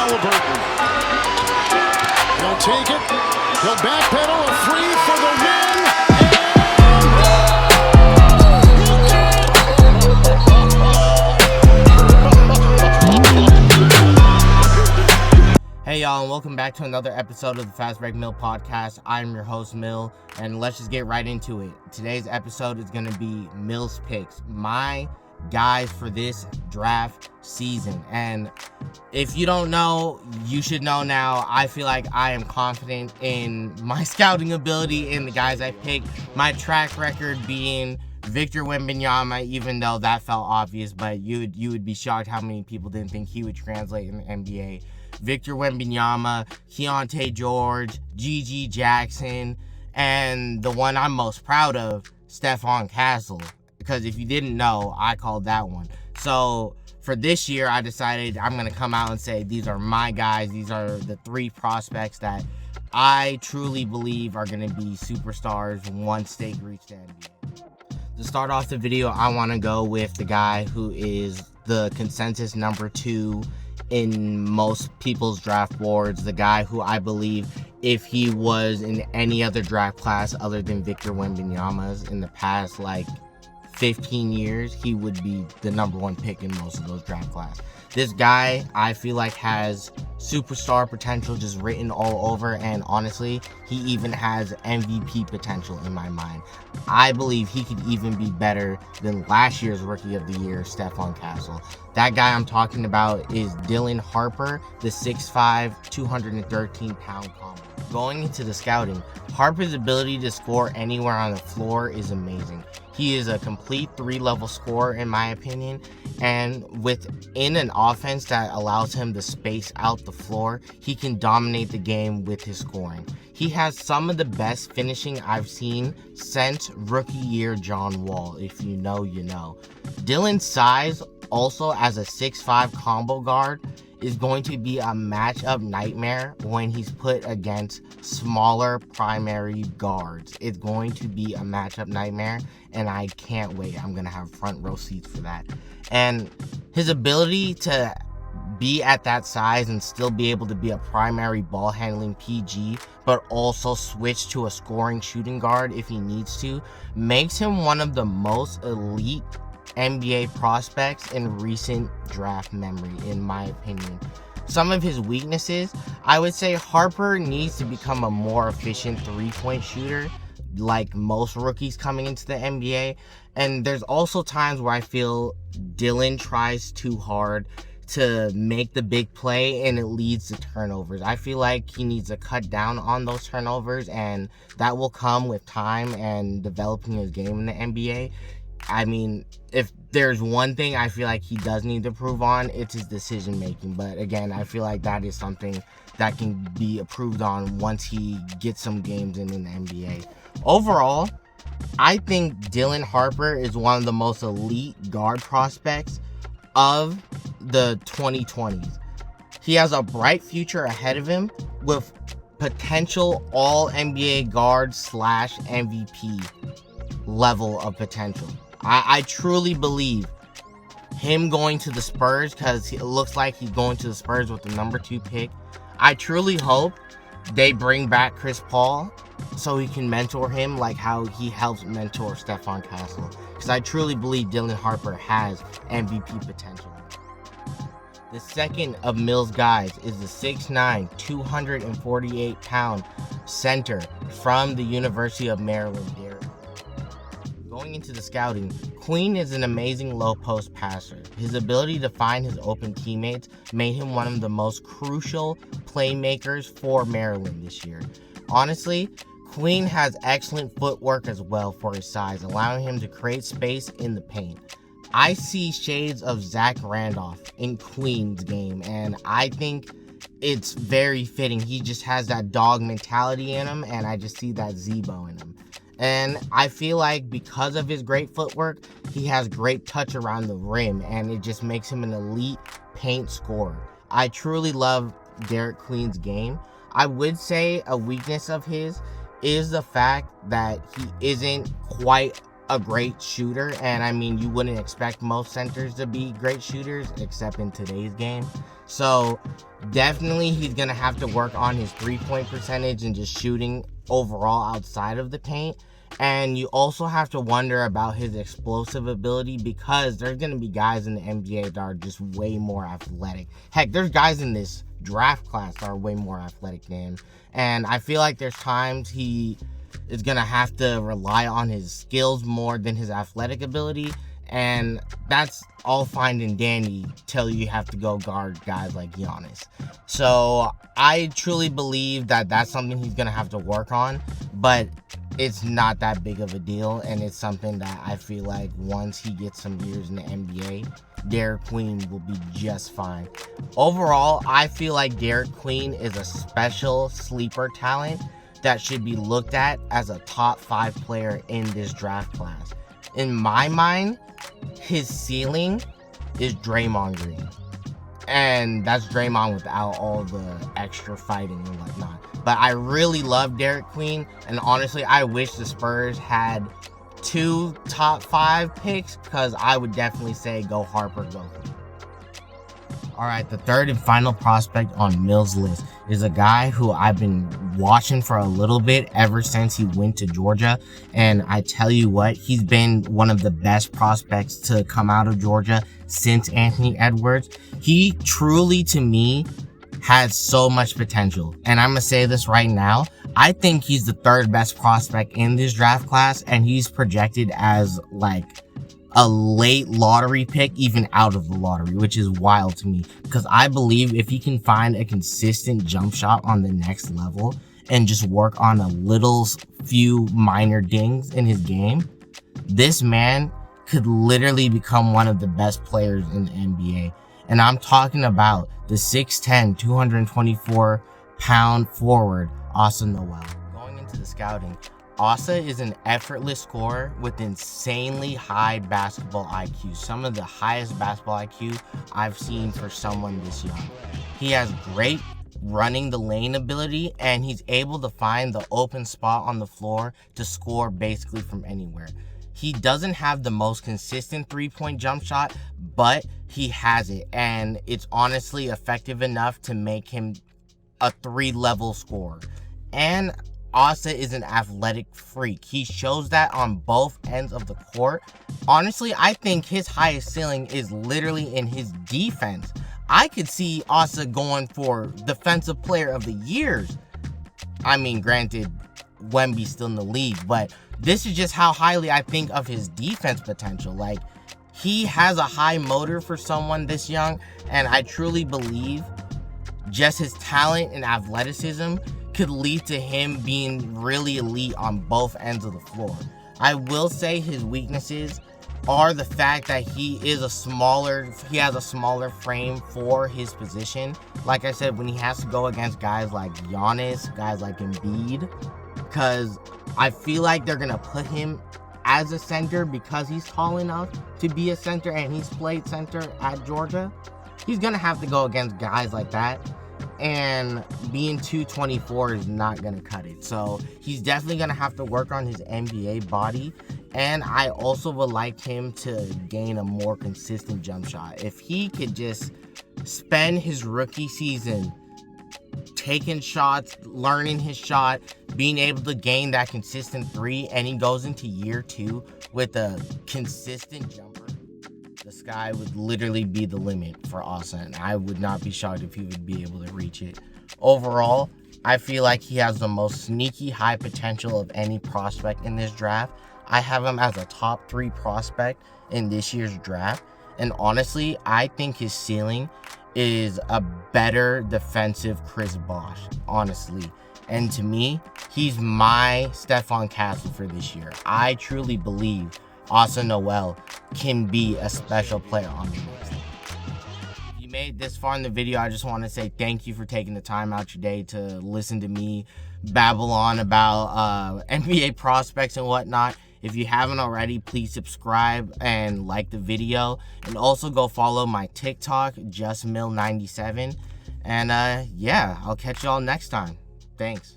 Halliburton. He'll take it. He'll backpedal a three for the win. Hey y'all, and welcome back to another episode of the Fast Break Mill podcast. I'm your host Mill, and let's just get right into it. Today's episode is going to be Mill's picks, my guys for this draft season. And if you don't know, you should know now. I feel like I am confident in my scouting ability in the guys I picked. My track record being Victor Wembanyama, even though that felt obvious, but you would be shocked how many people didn't think he would translate in the NBA. Victor Wembanyama, Keontae George, Gigi Jackson, and the one I'm most proud of, Stephon Castle. Because if you didn't know, I called that one. So for this year, I decided I'm going to come out and say these are my guys. These are the three prospects that I truly believe are going to be superstars once they reach the NBA. To start off the video, I want to go with the guy who is the consensus number 2 in most people's draft boards, the guy who I believe if he was in any other draft class other than Victor Wembanyama's in the past 15 years, he would be the number 1 pick in most of those draft classes. This guy, I feel like, has superstar potential just written all over, and honestly, he even has MVP potential in my mind. I believe he could even be better than last year's Rookie of the Year, Stephon Castle. That guy I'm talking about is Dylan Harper, the 6'5", 213-pound combo. Going into the scouting, Harper's ability to score anywhere on the floor is amazing. He is a complete 3-level scorer in my opinion, and within an offense that allows him to space out the floor, he can dominate the game with his scoring. He has some of the best finishing I've seen since rookie year John Wall. If you know, you know. Dylan's size, also as a 6'5" combo guard, is going to be a matchup nightmare when he's put against smaller primary guards. It's going to be a matchup nightmare, and I can't wait. I'm going to have front row seats for that. And his ability to be at that size and still be able to be a primary ball handling PG, but also switch to a scoring shooting guard if he needs to, makes him one of the most elite NBA prospects in recent draft memory, in my opinion. Some of his weaknesses, I would say Harper needs to become a more efficient 3-point shooter, like most rookies coming into the NBA. And there's also times where I feel Dylan tries too hard to make the big play and it leads to turnovers. I feel like he needs to cut down on those turnovers, and that will come with time and developing his game in the NBA. I mean, if there's one thing I feel like he does need to improve on, it's his decision making. But again, I feel like that is something that can be improved on once he gets some games in the NBA. Overall, I think Dylan Harper is one of the most elite guard prospects of the 2020s. He has a bright future ahead of him with potential all NBA guard / MVP level of potential. I truly believe him going to the Spurs, because it looks like he's going to the Spurs with the number 2 pick. I truly hope they bring back Chris Paul so he can mentor him like how he helps mentor Stephon Castle, because I truly believe Dylan Harper has MVP potential. The second of Mill's guys is the 6'9", 248-pound center from the University of Maryland, Derrick. Going into the scouting, Queen is an amazing low-post passer. His ability to find his open teammates made him one of the most crucial playmakers for Maryland this year. Honestly, Queen has excellent footwork as well for his size, allowing him to create space in the paint. I see shades of Zach Randolph in Queen's game, and I think it's very fitting. He just has that dog mentality in him, and I just see that Zebo in him. And I feel like because of his great footwork, he has great touch around the rim, and it just makes him an elite paint scorer. I truly love Derrick Queen's game. I would say a weakness of his is the fact that he isn't quite a great shooter, and I mean, you wouldn't expect most centers to be great shooters except in today's game. So definitely he's gonna have to work on his 3-point percentage and just shooting overall outside of the paint. And you also have to wonder about his explosive ability, because there's gonna be guys in the NBA that are just way more athletic. Heck, there's guys in this draft class that are way more athletic than him, and I feel like there's times he is gonna have to rely on his skills more than his athletic ability, and that's all fine and dandy till you have to go guard guys like Giannis. So I truly believe that that's something he's gonna have to work on, but it's not that big of a deal, and it's something that I feel like once he gets some years in the NBA, Derrick Queen will be just fine. Overall, I feel like Derrick Queen is a special sleeper talent that should be looked at as a top 5 player in this draft class. In my mind, his ceiling is Draymond Green. And that's Draymond without all the extra fighting and whatnot. But I really love Derrick Queen, and honestly, I wish the Spurs had 2 top 5 picks, because I would definitely say go Harper, go Queen. Alright, the third and final prospect on Mill's list is a guy who I've been watching for a little bit ever since he went to Georgia. And I tell you what, he's been one of the best prospects to come out of Georgia since Anthony Edwards. He truly, to me, has so much potential. And I'm going to say this right now. I think he's the 3rd best prospect in this draft class, and he's projected as like a late lottery pick, even out of the lottery, which is wild to me, because I believe if he can find a consistent jump shot on the next level and just work on a little few minor dings in his game, this man could literally become one of the best players in the NBA. And I'm talking about the 6'10", 224-pound forward, Asa Noel. Going into the scouting, Asa is an effortless scorer with insanely high basketball IQ. Some of the highest basketball IQ I've seen for someone this young. He has great running the lane ability, and he's able to find the open spot on the floor to score basically from anywhere. He doesn't have the most consistent 3-point jump shot, but he has it, and it's honestly effective enough to make him a 3-level scorer. And Asa is an athletic freak. He shows that on both ends of the court. Honestly, I think his highest ceiling is literally in his defense. I could see Asa going for Defensive Player of the Year. I mean, granted, Wemby's still in the league, but this is just how highly I think of his defense potential. Like, he has a high motor for someone this young, and I truly believe just his talent and athleticism could lead to him being really elite on both ends of the floor. I will say his weaknesses are the fact that he has a smaller frame for his position. Like I said, when he has to go against guys like Giannis, guys like Embiid, because I feel like they're gonna put him as a center because he's tall enough to be a center, and he's played center at Georgia. He's gonna have to go against guys like that, and being 224 is not gonna cut it. So he's definitely gonna have to work on his NBA body, and I also would like him to gain a more consistent jump shot. If he could just spend his rookie season taking shots, learning his shot, being able to gain that consistent 3, and he goes into year 2 with a consistent jumper, the sky would literally be the limit for Asa, and I would not be shocked if he would be able to reach it. Overall, I feel like he has the most sneaky high potential of any prospect in this draft. I have him as a top 3 prospect in this year's draft, and honestly, I think his ceiling is a better defensive Chris Bosh, honestly. And to me, he's my Stephon Castle for this year. I truly believe Asa Noel can be a special player on the next team. If you made it this far in the video, I just want to say thank you for taking the time out your day to listen to me babble on about NBA prospects and whatnot. If you haven't already, please subscribe and like the video, and also go follow my TikTok, justmill97. And yeah, I'll catch y'all next time. Thanks.